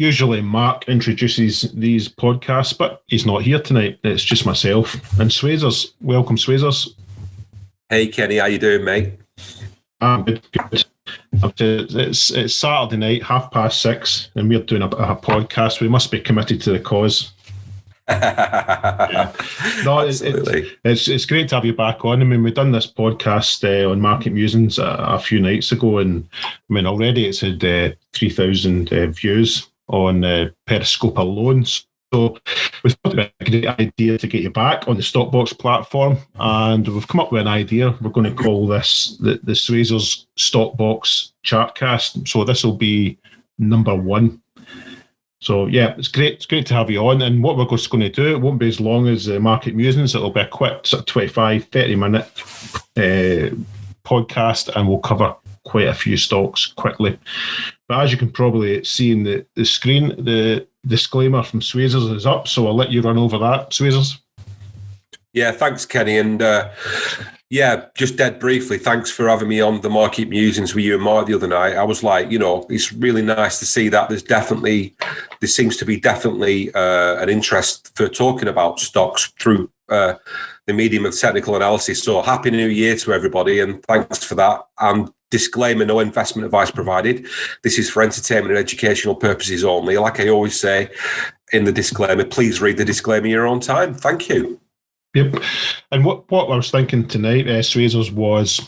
Usually Mark introduces these podcasts, but he's not here tonight. It's just myself and Swazers. Welcome, Swazers. Hey, Kenny, how you doing, mate? I'm good. It's Saturday night, 6:30, and we're doing a podcast. We must be committed to the cause. Yeah. No, it's great to have you back on. I mean, we've done this podcast on Market Musings a few nights ago, and I mean, already it's had 3,000 views on Periscope alone. So we thought it would be a great idea to get you back on the StockBox platform, and we've come up with an idea. We're going to call this the Swazers StockBox ChartCast. So this will be number 1. So yeah, it's great. It's great to have you on. And what we're just going to do, it won't be as long as Market Musings. It'll be a quick sort of 25, 30-minute podcast, and we'll cover quite a few stocks quickly. But as you can probably see in the screen, the disclaimer from Swazers is up, so I'll let you run over that, Swazers. Yeah, thanks, Kenny. And just dead briefly, thanks for having me on the Market Musings with you and Mark the other night. I was like, it's really nice to see that there seems to be an interest for talking about stocks through the medium of technical analysis. So happy New Year to everybody, and thanks for that. And disclaimer, no investment advice provided. This is for entertainment and educational purposes only. Like I always say in the disclaimer, please read the disclaimer in your own time. Thank you. Yep. And what I was thinking tonight, Swazers, was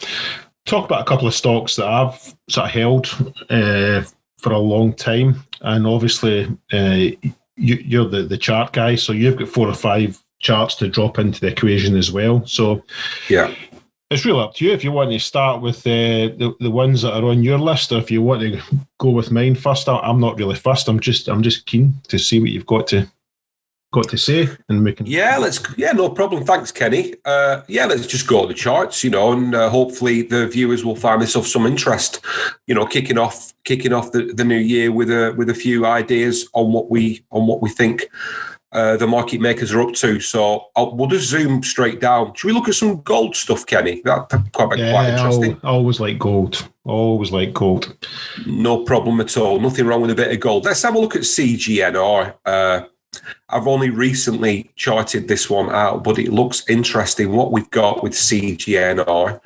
talk about a couple of stocks that I've sort of held for a long time. And obviously, you're the chart guy, so you've got 4 or 5 charts to drop into the equation as well. So yeah, it's really up to you if you want to start with the ones that are on your list, or if you want to go with mine first. I'm not really fussed. I'm just keen to see what you've got to say, and we can. No problem. Thanks, Kenny. Let's just go to the charts, and hopefully the viewers will find this of some interest. Kicking off the new year with a few ideas on what we think the market makers are up to. So we'll just zoom straight down. Should we look at some gold stuff, Kenny? That's quite interesting. I always like gold. No problem at all. Nothing wrong with a bit of gold. Let's have a look at CGNR. I've only recently charted this one out, but it looks interesting what we've got with CGNR.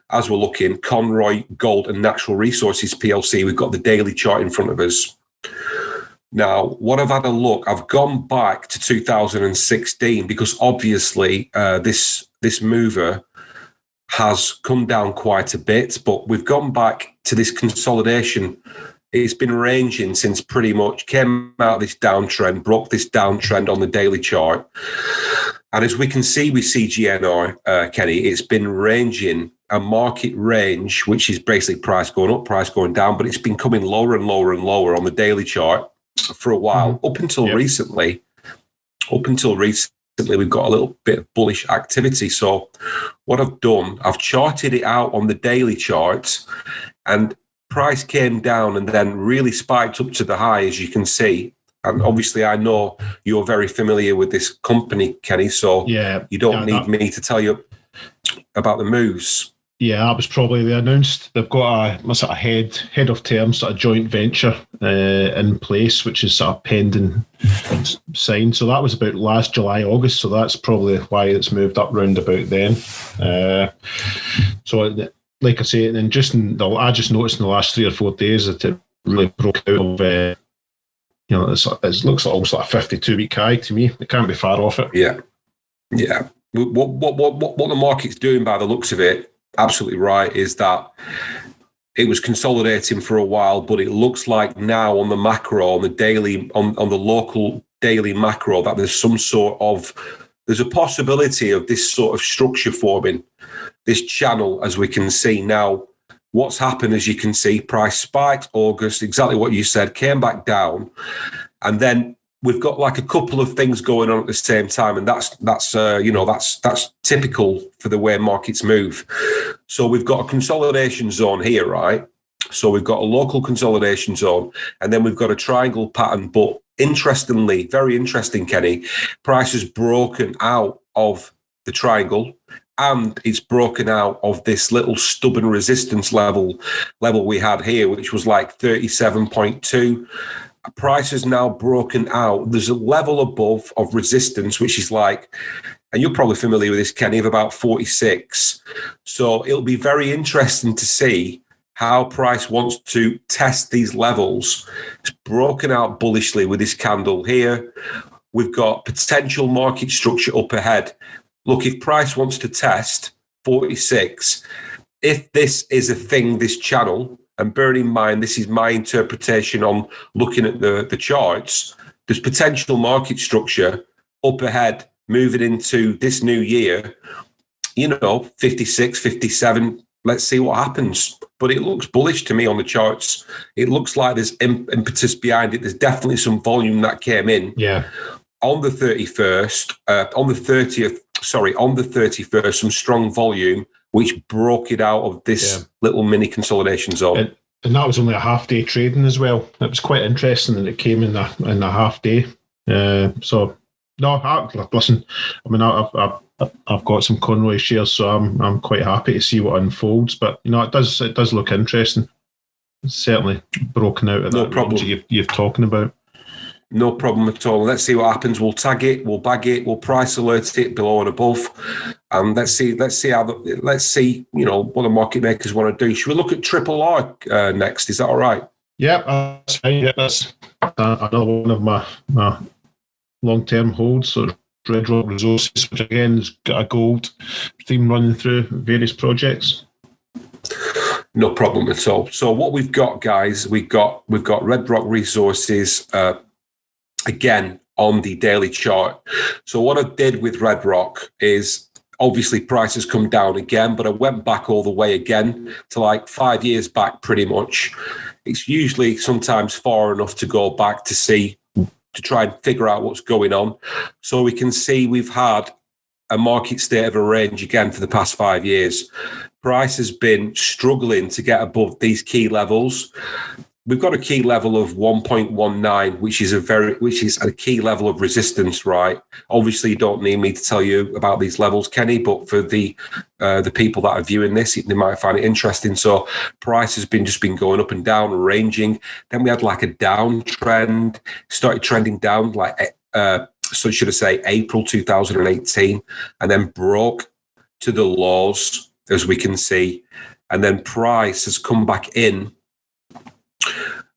As we're looking, Conroy Gold and Natural Resources PLC, we've got the daily chart in front of us. Now, what I've had a look, I've gone back to 2016 because obviously this mover has come down quite a bit, but we've gone back to this consolidation. It's been ranging since pretty much came out of this downtrend, broke this downtrend on the daily chart. And as we can see with CGNR, Kenny, it's been ranging a market range, which is basically price going up, price going down, but it's been coming lower and lower and lower on the daily chart for a while, up until recently. Up until recently, we've got a little bit of bullish activity. So what I've done, I've charted it out on the daily charts, and price came down and then really spiked up to the high, as you can see. And obviously, I know you're very familiar with this company, Kenny, so you don't need me to tell you about the moves. Yeah, that was probably they announced they've got a sort of head of term sort of joint venture in place, which is sort of pending sign. So that was about last July, August. So that's probably why it's moved up round about then. Like I say, and I just noticed in the last 3 or 4 days that it really broke out of. It looks almost like a 52-week high to me. It can't be far off it. Yeah. What the market's doing by the looks of it, absolutely right, is that it was consolidating for a while, but it looks like now on the macro, on the daily, on the local daily macro, that there's a possibility of this sort of structure forming. This channel, as we can see now, what's happened, as you can see, price spiked August, exactly what you said, came back down, and then we've got like a couple of things going on at the same time, and that's typical for the way markets move. So we've got a consolidation zone here, right? So we've got a local consolidation zone, and then we've got a triangle pattern. But interestingly, very interesting, Kenny, price has broken out of the triangle, and it's broken out of this little stubborn resistance level we had here, which was like 37.2. price has now broken out. There's a level above of resistance, which is like, and you're probably familiar with this, Kenny, of about 46. So it'll be very interesting to see how price wants to test these levels. It's broken out bullishly with this candle here. We've got potential market structure up ahead. Look, if price wants to test 46, if this is a thing, this channel, and bear in mind, this is my interpretation on looking at the charts, there's potential market structure up ahead moving into this new year, 56, 57. Let's see what happens. But it looks bullish to me on the charts. It looks like there's impetus behind it. There's definitely some volume that came in. Yeah. On the 31st, on the 31st, some strong volume, which broke it out of this little mini consolidation zone. And that was only a half-day trading as well. It was quite interesting that it came in the half day. Listen, I mean, I've got some Conroy shares, so I'm quite happy to see what unfolds. But it does look interesting. It's certainly broken out of that range you're talking about. No problem at all. Let's see what happens. We'll tag it, we'll bag it, we'll price alert it below and above, and let's see what the market makers want to do. Should we look at Triple R next? Is that all right? Yeah, that's fine. Yeah, that's another one of my long-term holds. So Red Rock Resources, which again has got a gold theme running through various projects. No problem at all. So what we've got, guys, we've got Red Rock Resources. Again, on the daily chart. So what I did with Red Rock is obviously prices come down again, but I went back all the way again to like 5 years back pretty much. It's usually sometimes far enough to go back to try and figure out what's going on. So we can see we've had a market state of a range again for the past 5 years. Price has been struggling to get above these key levels. We've got a key level of 1.19, which is a key level of resistance, right? Obviously, you don't need me to tell you about these levels, Kenny, but for the people that are viewing this, they might find it interesting. So price has been going up and down, ranging. Then we had like a downtrend, started trending down April 2018, and then broke to the lows, as we can see. And then price has come back in.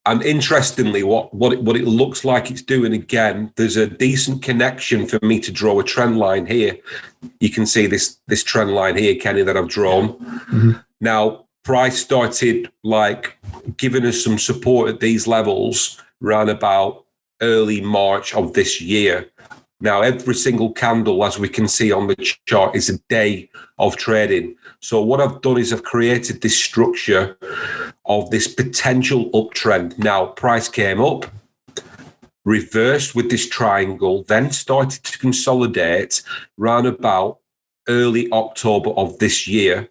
And interestingly, what it looks like it's doing again, there's a decent connection for me to draw a trend line here. You can see this trend line here, Kenny, that I've drawn. Mm-hmm. Now, price started like giving us some support at these levels around about early March of this year. Now, every single candle, as we can see on the chart, is a day of trading. So what I've done is I've created this structure of this potential uptrend. Now, price came up, reversed with this triangle, then started to consolidate round about early October of this year.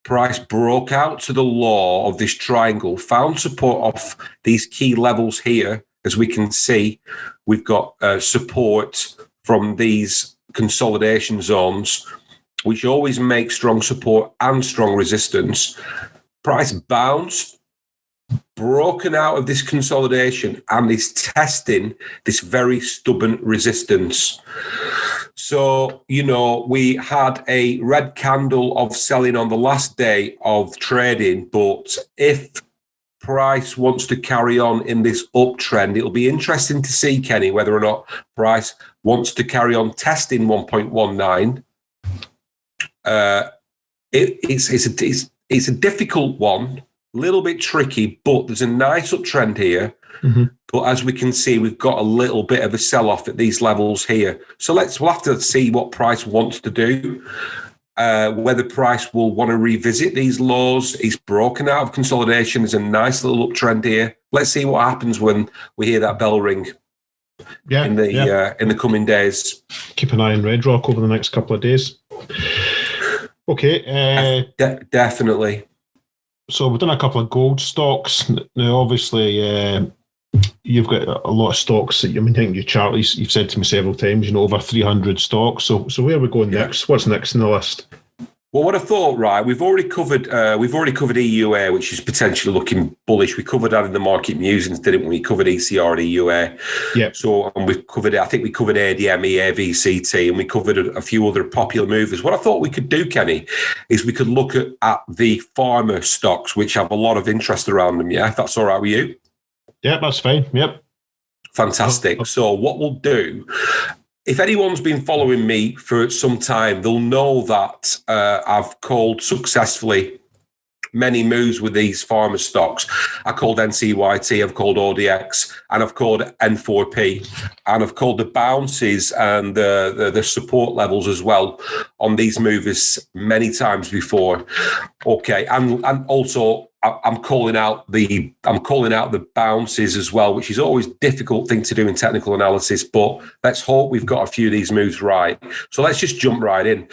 Price broke out to the low of this triangle, found support off these key levels here. As we can see, we've got support from these consolidation zones, which always make strong support and strong resistance. Price bounced, broken out of this consolidation, and is testing this very stubborn resistance. So, we had a red candle of selling on the last day of trading, but if price wants to carry on in this uptrend, it'll be interesting to see, Kenny, whether or not price wants to carry on testing 1.19. It's a difficult one, a little bit tricky, but there's a nice uptrend here. Mm-hmm. But as we can see, we've got a little bit of a sell-off at these levels here. So we'll have to see what price wants to do. Whether price will want to revisit these lows. He's broken out of consolidation. There's a nice little uptrend here. Let's see what happens when we hear that bell ring in the coming days. Keep an eye on Red Rock over the next couple of days. Okay. Definitely. So we've done a couple of gold stocks. Now, obviously, you've got a lot of stocks. I think your chart, you've said to me several times, over 300 stocks. So where are we going next? What's next in the list? Well, what I thought, right, we've already covered EUA, which is potentially looking bullish. We covered that in the market musings, didn't we? We covered ECR and EUA. Yeah. So, and we've covered it. I think we covered ADM, EAVCT, and we covered a few other popular movers. What I thought we could do, Kenny, is we could look at the pharma stocks, which have a lot of interest around them. Yeah, if that's all right with you. Yeah, that's fine. Yep. Fantastic. So, what we'll do. If anyone's been following me for some time, they'll know that I've called successfully many moves with these pharma stocks. I called NCYT, I've called ODX, and I've called N4P, and I've called the bounces and the support levels as well on these movers many times before. Okay, and also I'm calling out the bounces as well, which is always a difficult thing to do in technical analysis. But let's hope we've got a few of these moves right. So let's just jump right in.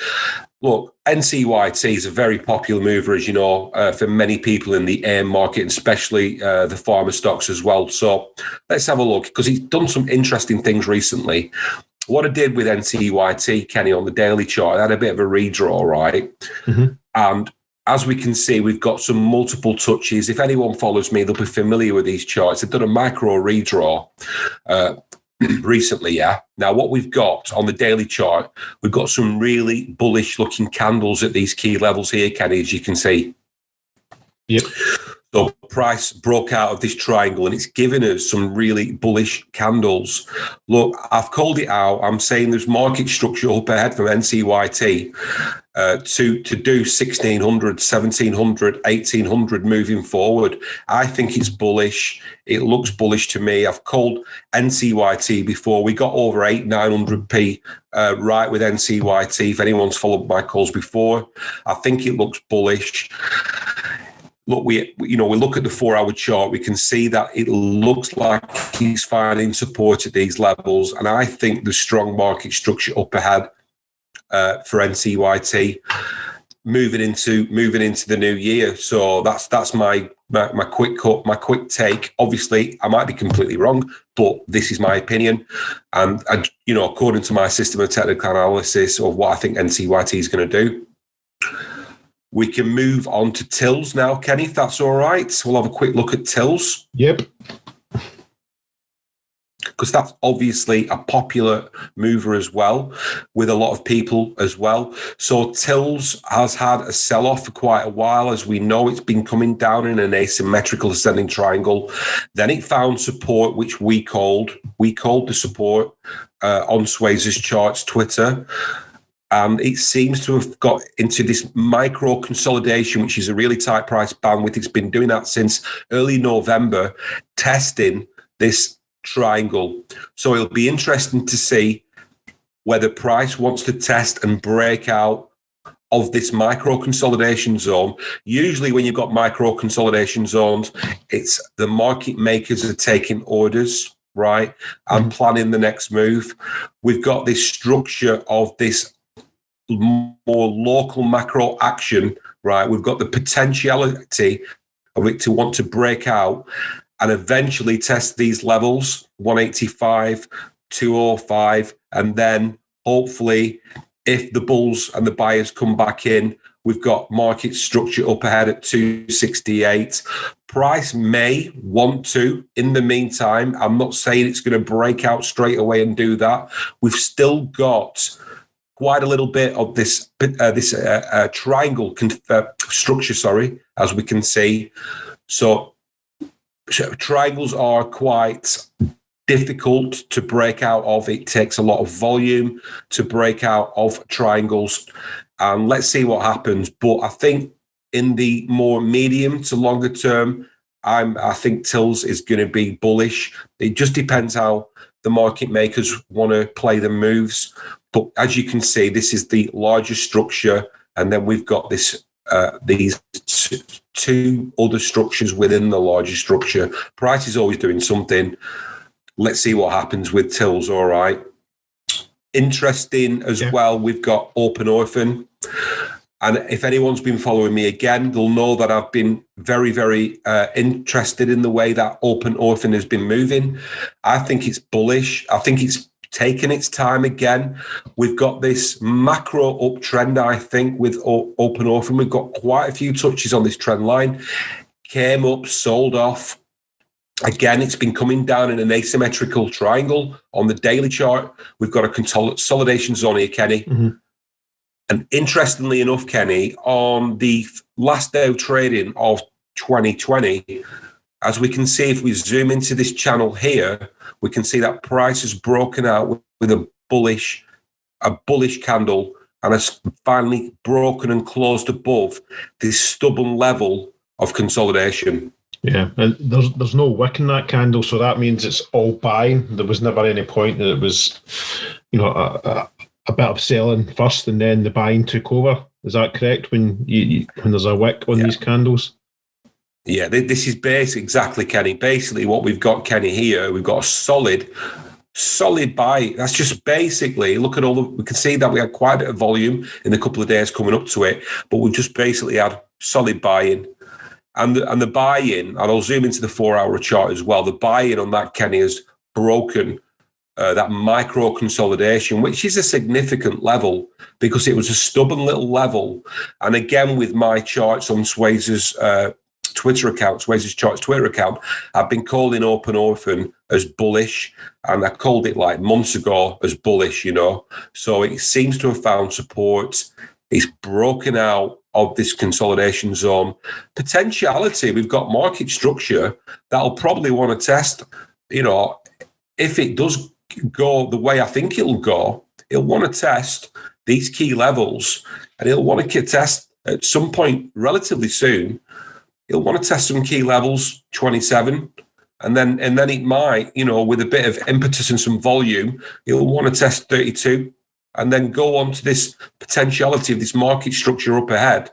Look, NCYT is a very popular mover, as you know, for many people in the AIM market, and especially the pharma stocks as well. So let's have a look, because he's done some interesting things recently. What I did with NCYT, Kenny, on the daily chart, I had a bit of a redraw, right? Mm-hmm. And as we can see, we've got some multiple touches. If anyone follows me, they'll be familiar with these charts. I've done a micro redraw recently, yeah. Now, what we've got on the daily chart, we've got some really bullish looking candles at these key levels here, Kenny, as you can see. Yep. So price broke out of this triangle and it's given us some really bullish candles. Look, I've called it out. I'm saying there's market structure up ahead from NCYT to do 1600, 1700, 1800 moving forward. I think it's bullish. It looks bullish to me. I've called NCYT before. We got over 900p right with NCYT. If anyone's followed my calls before, I think it looks bullish. Look, we look at the 4-hour chart, we can see that it looks like he's finding support at these levels. And I think the strong market structure up ahead for NCYT moving into the new year. So that's my quick take. Obviously, I might be completely wrong, but this is my opinion. And according to my system of technical analysis of what I think NCYT is going to do. We can move on to TILs now, Kenny, if that's all right. So we'll have a quick look at TILs. Yep. Because that's obviously a popular mover as well, with a lot of people as well. So TILs has had a sell-off for quite a while. As we know, it's been coming down in an asymmetrical ascending triangle. Then it found support, which we called the support on Swazers Charts Twitter. And it seems to have got into this micro consolidation, which is a really tight price bandwidth. It's been doing that since early November, testing this triangle. So it'll be interesting to see whether price wants to test and break out of this micro consolidation zone. Usually when you've got micro consolidation zones, it's the market makers are taking orders, right, and planning the next move. We've got this structure of this more local macro action, right? We've got the potentiality of it to want to break out and eventually test these levels, 185, 205, and then hopefully if the bulls and the buyers come back in, we've got market structure up ahead at 268. Price may want to, in the meantime, I'm not saying it's going to break out straight away and do that. We've still got quite a little bit of this triangle structure, as we can see. So triangles are quite difficult to break out of. It takes a lot of volume to break out of triangles. And let's see what happens. But I think in the more medium to longer term, I think TILs is going to be bullish. It just depends how the market makers want to play the moves. But as you can see, this is the larger structure, and then we've got these two other structures within the larger structure. Price is always doing something. Let's see what happens with TILs, all right. Interesting as well, we've got Open Orphan. And if anyone's been following me again, they'll know that I've been very, very interested in the way that Open Orphan has been moving. I think it's bullish. I think it's taken its time again. We've got this macro uptrend, I think, with Open Orphan. We've got quite a few touches on this trend line. Came up, sold off. Again, it's been coming down in an asymmetrical triangle on the daily chart. We've got a consolidation zone here, Kenny. Mm-hmm. And interestingly enough, Kenny, on the last day of trading of 2020, as we can see, if we zoom into this channel here, we can see that price has broken out with a bullish candle and has finally broken and closed above this stubborn level of consolidation. Yeah, and there's no wick in that candle, so that means it's all buying. There was never any point that it was, a bit of selling first and then the buying took over. Is that correct? When there's a wick on these candles? Yeah, this is exactly, Kenny. Basically, what we've got, Kenny, here, we've got a solid buy. That's just basically, look at we can see that we had quite a bit of volume in the couple of days coming up to it, but we've just basically had solid buy-in. And the buy-in, and I'll zoom into the 4-hour chart as well, the buy-in on that, Kenny, has broken that micro consolidation, which is a significant level because it was a stubborn little level. And again, with my charts on Swazers' Twitter account, Swazers Charts Twitter account, I've been calling Open Orphan as bullish, and I called it like months ago as bullish, So it seems to have found support. It's broken out of this consolidation zone. Potentiality, we've got market structure that'll probably want to test, if it does go the way I think it'll go, it'll want to test these key levels, and it'll want to test at some point relatively soon. It'll want to test some key levels, 27, and then it might, with a bit of impetus and some volume, it'll want to test 32. And then go on to this potentiality of this market structure up ahead,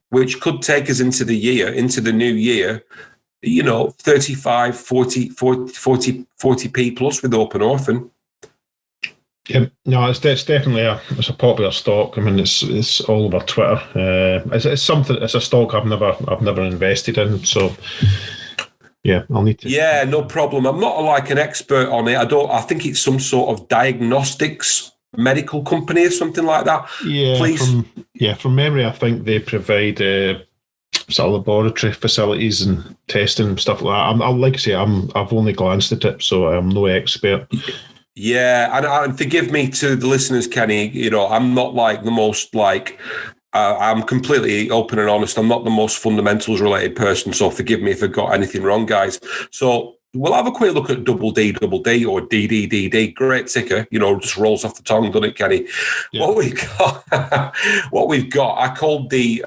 which could take us into the new year, 35, 40p plus with Open Orphan. Yeah, no, it's definitely a popular stock. I mean, it's all over Twitter. It's a stock I've never invested in, so. Yeah, I'll need to. Yeah, no problem. I'm not like an expert on it. I think it's some sort of diagnostics medical company or something like that. Yeah, please. From memory, I think they provide sort of laboratory facilities and testing and stuff like that. Like I say, I've only glanced at it, so I'm no expert. Yeah, and forgive me to the listeners, Kenny. I'm not like the most I'm completely open and honest. I'm not the most fundamentals related person, so forgive me if I got anything wrong, guys. So we'll have a quick look at double D or DDDD. Great ticker, just rolls off the tongue, doesn't it, Kenny? Yeah. What we've got.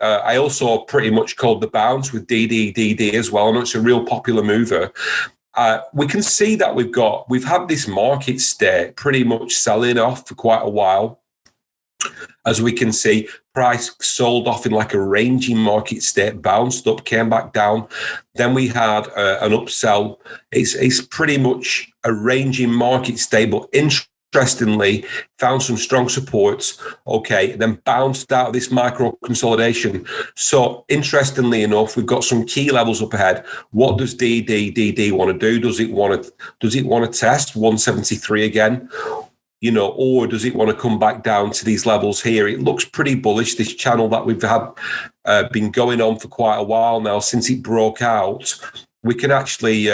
I also pretty much called the bounce with DDDD as well. I know it's a real popular mover. We can see that we've had this market stay pretty much selling off for quite a while. As we can see, price sold off in like a ranging market state, bounced up, came back down. Then we had an upsell. It's pretty much a ranging market state, but interestingly, found some strong supports. Okay, then bounced out of this micro consolidation. So interestingly enough, we've got some key levels up ahead. What does DDDD want to do? Does it want to test 173 again? Or does it want to come back down to these levels here? It looks pretty bullish, this channel that we've had been going on for quite a while now. Since it broke out, we can actually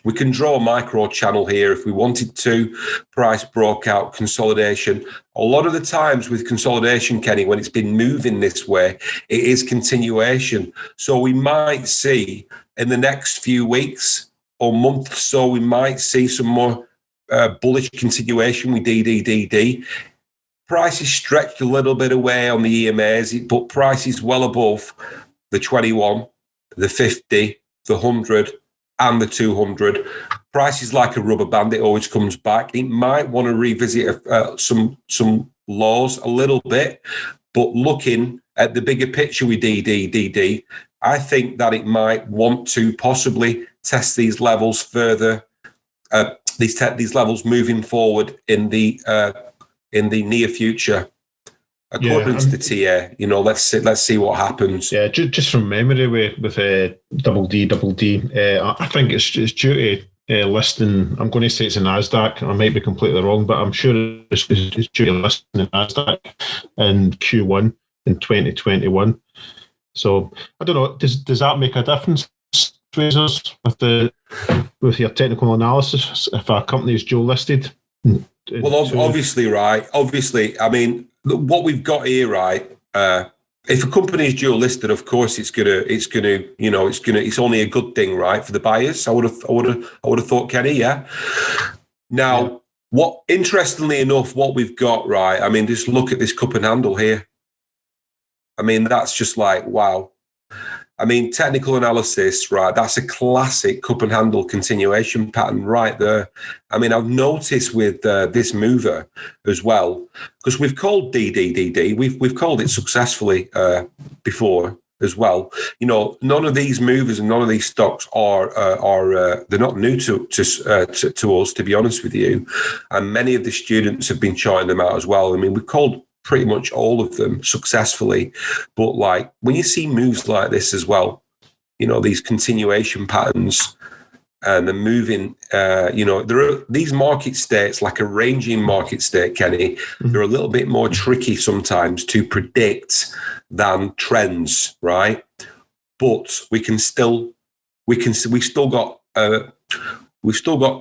we can draw a micro channel here if we wanted to. Price broke out, consolidation. A lot of the times with consolidation, Kenny, when it's been moving this way, it is continuation. So we might see in the next few weeks or month or so, we might see some more bullish continuation with DDDD. Price is stretched a little bit away on the EMAs, but price is well above the 21, the 50, the 100, and the 200. Price is like a rubber band; it always comes back. It might want to revisit some lows a little bit, but looking at the bigger picture with DDDD, I think that it might want to possibly test these levels further. These levels moving forward in the near future, according to the TA. Let's see what happens. Yeah, just from memory with double D, I think it's due to listing. I'm going to say it's a NASDAQ. I might be completely wrong, but I'm sure it's due to listing in NASDAQ in Q1 in 2021. So I don't know. Does that make a difference, Swazers, with your technical analysis if a company is dual listed? Well, obviously, right. Obviously, I mean, what we've got here, right. If a company is dual listed, of course, it's only a good thing, right, for the buyers. I would have thought, Kenny, yeah. Now, what interestingly enough, what we've got, right. I mean, just look at this cup and handle here. I mean, that's just like wow. I mean, technical analysis, right? That's a classic cup and handle continuation pattern right there. I mean, I've noticed with this mover as well, because we've called DDDD, we've called it successfully before as well. You know, none of these movers and none of these stocks are they're not new to us, to be honest with you. And many of the students have been charting them out as well. I mean, we've called pretty much all of them successfully. But like when you see moves like this as well, you know, these continuation patterns and the moving, you know, there are these market states, like a ranging market state, Kenny, they're a little bit more tricky sometimes to predict than trends, right? But we've still got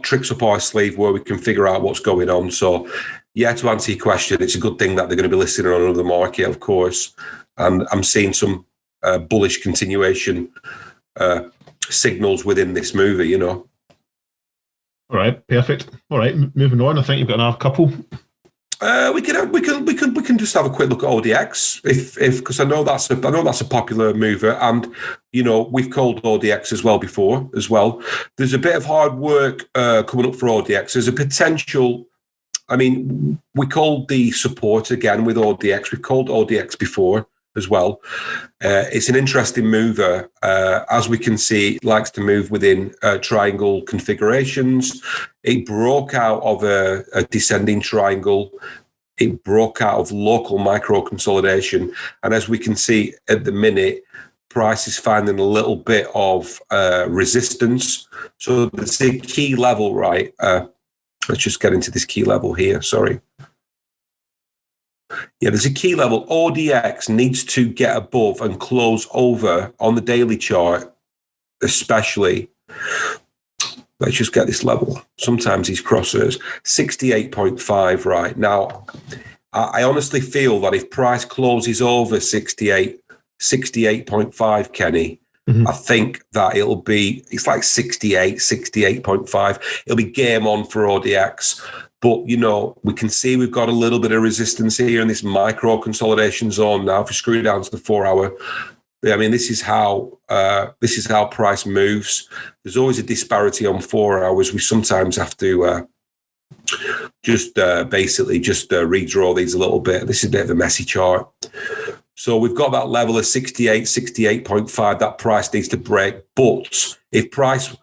tricks up our sleeve where we can figure out what's going on. So yeah, to answer your question, it's a good thing that they're going to be listed on another market, of course. And I'm seeing some bullish continuation signals within this movie, you know. All right, perfect. All right, moving on. I think you've got another couple. We can just have a quick look at ODX if because I know that's a popular mover, and you know we've called ODX as well before as well. There's a bit of hard work coming up for ODX. There's a potential. I mean, we called the support again with ODX. We've called ODX before as well. It's an interesting mover. As we can see, it likes to move within triangle configurations. It broke out of a descending triangle. It broke out of local micro consolidation. And as we can see at the minute, price is finding a little bit of resistance. So there's a key level, right? Let's just get into this key level here. Sorry. Yeah, there's a key level. ODX needs to get above and close over on the daily chart, especially. Let's just get this level. Sometimes these crossers, 68.5 right now. I honestly feel that if price closes over 68.5, Kenny, I think that it's like 68.5. It'll be game on for ODX. But, you know, we can see we've got a little bit of resistance here in this micro consolidation zone now. If we screw down to the 4 hour, I mean, this is how price moves. There's always a disparity on 4 hours. We sometimes have to basically redraw these a little bit. This is a bit of a messy chart. So we've got that level of 68.5. That price needs to break. But if price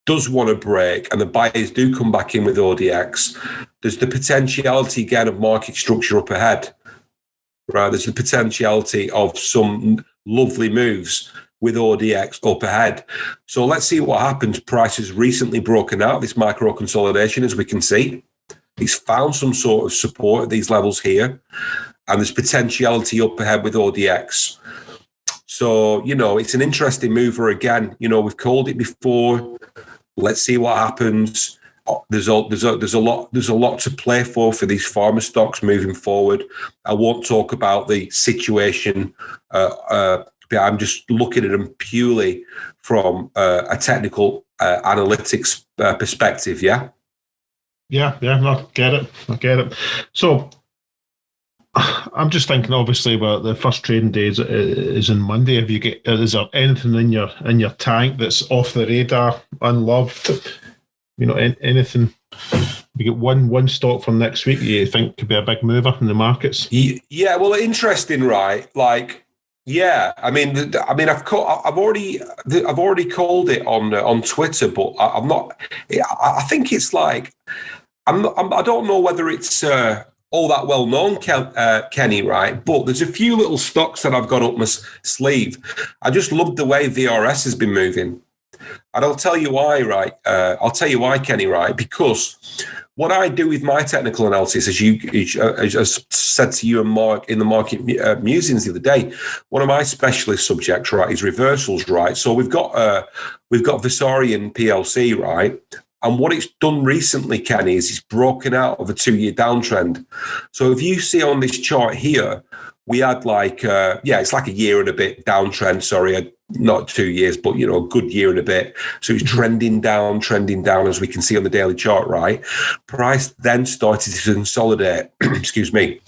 does want to break and the buyers do come back in with ODX, there's the potentiality again of market structure up ahead. Right? There's the potentiality of some lovely moves with ODX up ahead. So let's see what happens. Price has recently broken out this micro consolidation, as we can see. He's found some sort of support at these levels here. And there's potentiality up ahead with ODX. So, you know, it's an interesting mover again. You know, we've called it before. Let's see what happens. There's a lot to play for these pharma stocks moving forward. I won't talk about the situation. I'm just looking at them purely from a technical analytics perspective. Yeah. Yeah. I get it. So I'm just thinking, obviously, well, the first trading day is on Monday. Is there anything in your tank that's off the radar, unloved? You know, anything? You get one stock from next week you think could be a big mover in the markets? Yeah, well, interesting, right? Like, yeah, I mean, I've already called it on Twitter, but I'm not. I think it's like I don't know whether it's all that well known, Kenny, right? But there's a few little stocks that I've got up my sleeve. I just love the way VRS has been moving. And I'll tell you why, right? I'll tell you why, Kenny, right? Because what I do with my technical analysis, as I said to you and Mark in the market musings the other day, one of my specialist subjects, right, is reversals, right? So we've got Visarion PLC, right? And what it's done recently, Kenny, is it's broken out of a 2-year downtrend. So if you see on this chart here, we had it's like a year and a bit downtrend. Sorry, not 2 years, but, a good year and a bit. So it's trending down as we can see on the daily chart, right? Price then started to consolidate. Excuse me.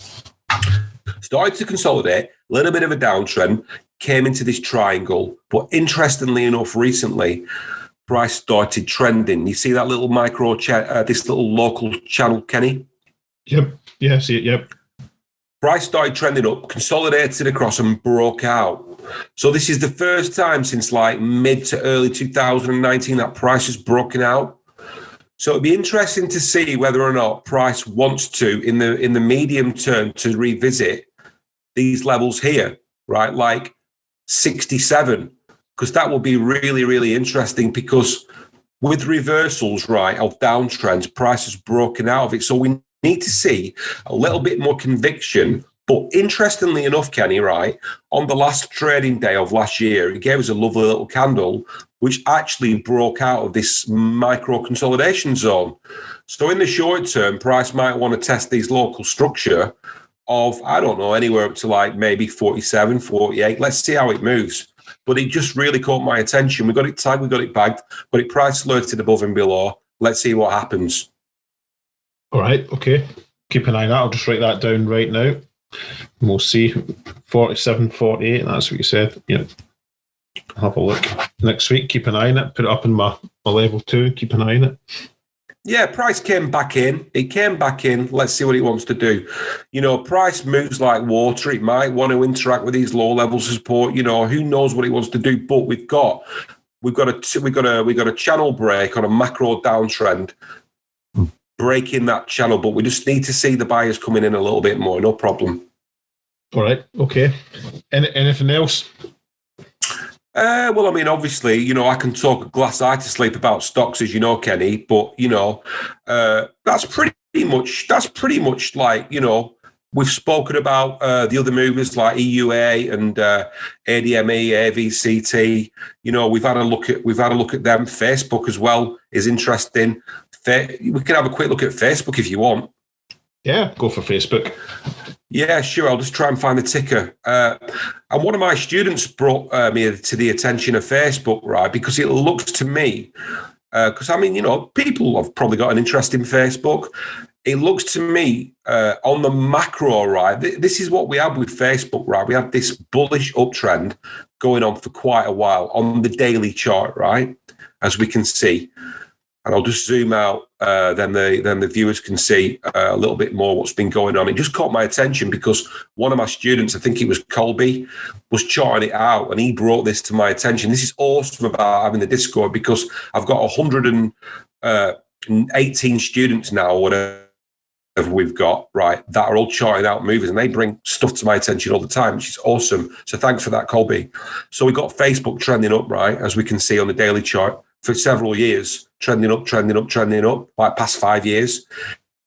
Started to consolidate, a little bit of a downtrend, came into this triangle. But interestingly enough, recently, price started trending. You see that little this little local channel, Kenny? Yep. Yeah, I see it. Yep. Price started trending up, consolidated across and broke out. So this is the first time since like mid to early 2019 that price has broken out. So it'd be interesting to see whether or not price wants to, in the medium term, to revisit these levels here, right? Like 67. Because that will be really, really interesting, because with reversals, right, of downtrends, price has broken out of it. So we need to see a little bit more conviction. But interestingly enough, Kenny, right, on the last trading day of last year, it gave us a lovely little candle, which actually broke out of this micro consolidation zone. So in the short term, price might want to test these local structure of, I don't know, anywhere up to like maybe 47, 48. Let's see how it moves. But it just really caught my attention. We got it tagged, we got it bagged, but it price alerted above and below. Let's see what happens. All right, okay. Keep an eye on that. I'll just write that down right now. And we'll see 47, 48. That's what you said. Have a look next week. Keep an eye on it. Put it up in my level 2. Keep an eye on it. Yeah, price came back in. It came back in. Let's see what it wants to do. Price moves like water. It might want to interact with these low levels of support. Who knows what it wants to do? But we've got a channel break on a macro downtrend, breaking that channel. But we just need to see the buyers coming in a little bit more. No problem. All right. Okay. Anything else? Well, I mean, obviously, I can talk a glass eye to sleep about stocks, as you know, Kenny, but, that's pretty much like, we've spoken about the other movers like EUA and ADME, AVCT. We've had a look at them. Facebook as well is interesting. We can have a quick look at Facebook if you want. Yeah, go for Facebook. Yeah, sure. I'll just try and find the ticker. And one of my students brought me to the attention of Facebook, right? Because it looks to me, people have probably got an interest in Facebook. It looks to me on the macro, right? This is what we have with Facebook, right? We have this bullish uptrend going on for quite a while on the daily chart, right? As we can see. And I'll just zoom out, then the viewers can see a little bit more what's been going on. It just caught my attention because one of my students, I think it was Colby, was charting it out, and he brought this to my attention. This is awesome about having the Discord, because I've got 118 students now, or whatever we've got, right, that are all charting out movers, and they bring stuff to my attention all the time, which is awesome. So thanks for that, Colby. So we got Facebook trending up, right, as we can see on the daily chart, for several years, trending up, like past 5 years.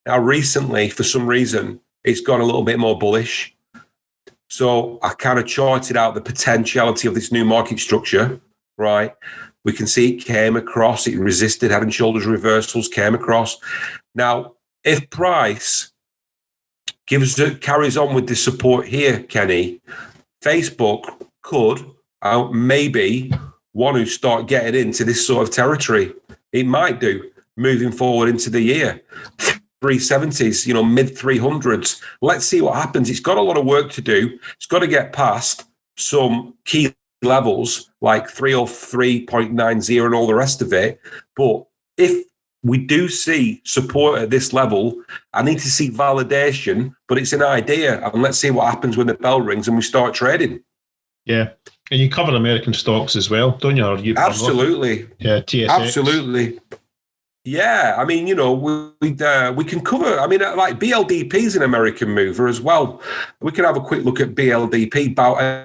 Now, recently, for some reason, it's gone a little bit more bullish. So I kind of charted out the potentiality of this new market structure, right? We can see it came across, it resisted, head and shoulders reversals, came across. Now, if price carries on with the support here, Kenny, Facebook could maybe want to start getting into this sort of territory. It might do moving forward into the year. 370s, mid 300s. Let's see what happens. It's got a lot of work to do. It's got to get past some key levels like 303.90 and all the rest of it. But if we do see support at this level, I need to see validation, but it's an idea. And let's see what happens when the bell rings and we start trading. Yeah. And you cover American stocks as well, don't you? Absolutely. Yeah, TSX. Absolutely. Yeah, I mean, we can cover, like BLDP is an American mover as well. We can have a quick look at BLDP.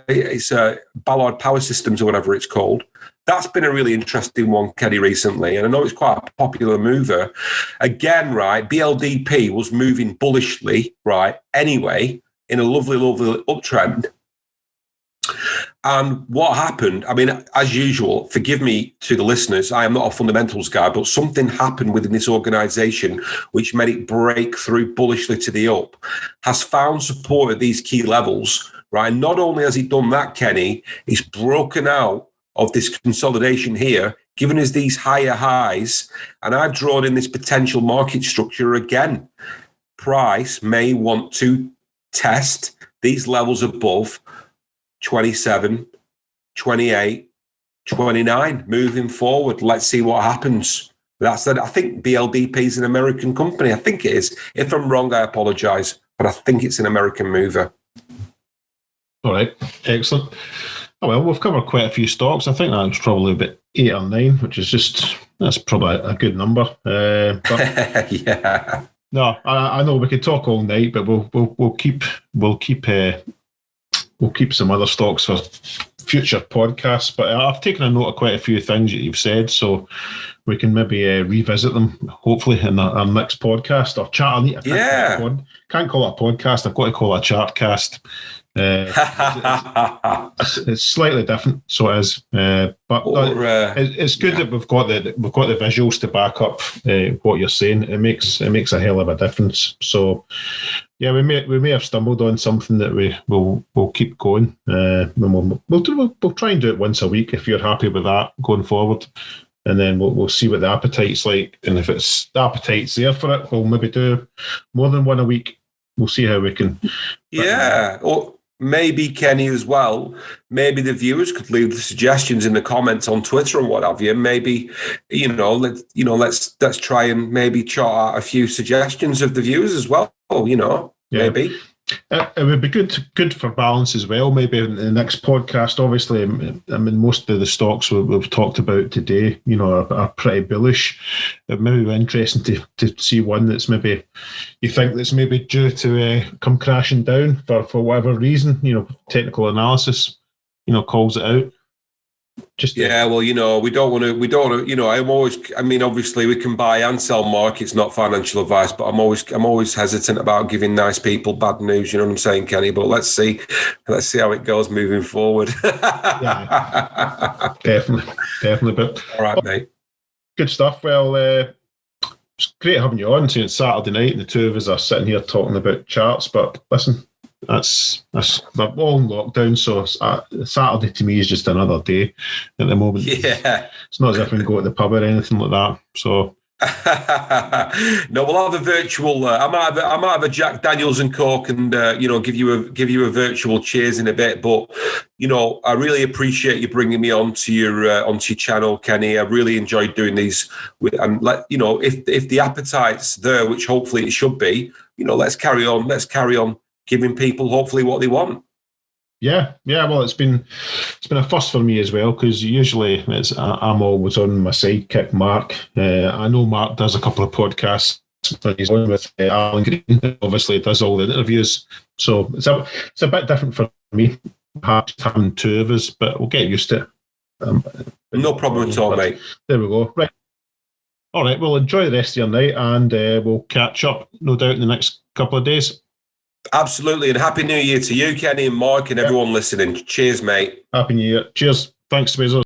It's Ballard Power Systems or whatever it's called. That's been a really interesting one, Kenny, recently. And I know it's quite a popular mover. Again, right, BLDP was moving bullishly, right, anyway, in a lovely, lovely uptrend. And what happened, I mean, as usual, forgive me to the listeners, I am not a fundamentals guy, but something happened within this organization which made it break through bullishly to the up, has found support at these key levels, right? And not only has it done that, Kenny, it's broken out of this consolidation here, giving us these higher highs. And I've drawn in this potential market structure again. Price may want to test these levels above 27, 28, 29 moving forward. Let's see what happens. I think BLDP is an American company. I think it is. If I'm wrong, I apologize, but I think it's an American mover. All right, excellent. Oh, well, we've covered quite a few stocks. I think that's probably about 8 or 9, which is that's probably a good number. But yeah. No, I know we could talk all night, but we'll keep some other stocks for future podcasts. But I've taken a note of quite a few things that you've said, so we can maybe revisit them, hopefully, in our next podcast or chat. Can't call it a podcast. I've got to call it a ChartCast. It's slightly different, so it is. But it's good that we've got the visuals to back up what you're saying. It makes a hell of a difference. So yeah, we may have stumbled on something that we'll keep going. We'll try and do it once a week if you're happy with that going forward. And then we'll see what the appetite's like, and if it's the appetite's there for it, we'll maybe do more than one a week. We'll see how we can. Yeah, or maybe Kenny as well. Maybe the viewers could leave the suggestions in the comments on Twitter and what have you. Maybe let's try and maybe chart out a few suggestions of the viewers as well. Maybe. It would be good for balance as well. Maybe in the next podcast, obviously, I mean, most of the stocks we've talked about today, are pretty bullish. It may be interesting to see one that's maybe you think that's maybe due to come crashing down for whatever reason. Technical analysis, calls it out. We don't want to, obviously we can buy and sell markets, not financial advice, but I'm always hesitant about giving nice people bad news, you know what I'm saying, Kenny? But let's see how it goes moving forward. Yeah, definitely. But all right, mate. Good stuff. Well, it's great having you on. It's Saturday night and the two of us are sitting here talking about charts, but listen, that's we're all in lockdown, so Saturday to me is just another day at the moment. Yeah, it's not as if we can go to the pub or anything like that. So no, we'll have a virtual. I might have a Jack Daniels and Coke, and give you a virtual cheers in a bit. But I really appreciate you bringing me onto your channel, Kenny. I really enjoyed doing these. If the appetite's there, which hopefully it should be, let's carry on giving people hopefully what they want. Yeah. Well, it's been a first for me as well, because usually I'm always on my sidekick, Mark. I know Mark does a couple of podcasts that he's on with Alan Green. Obviously, does all the interviews, so it's a bit different for me having two of us, but we'll get used to it. No problem at all, mate. There we go. Right. All right. Well, enjoy the rest of your night, and we'll catch up, no doubt, in the next couple of days. Absolutely, and Happy New Year to you, Kenny and Mark, and everyone listening. Cheers, mate. Happy New Year. Cheers. Thanks, Swazers.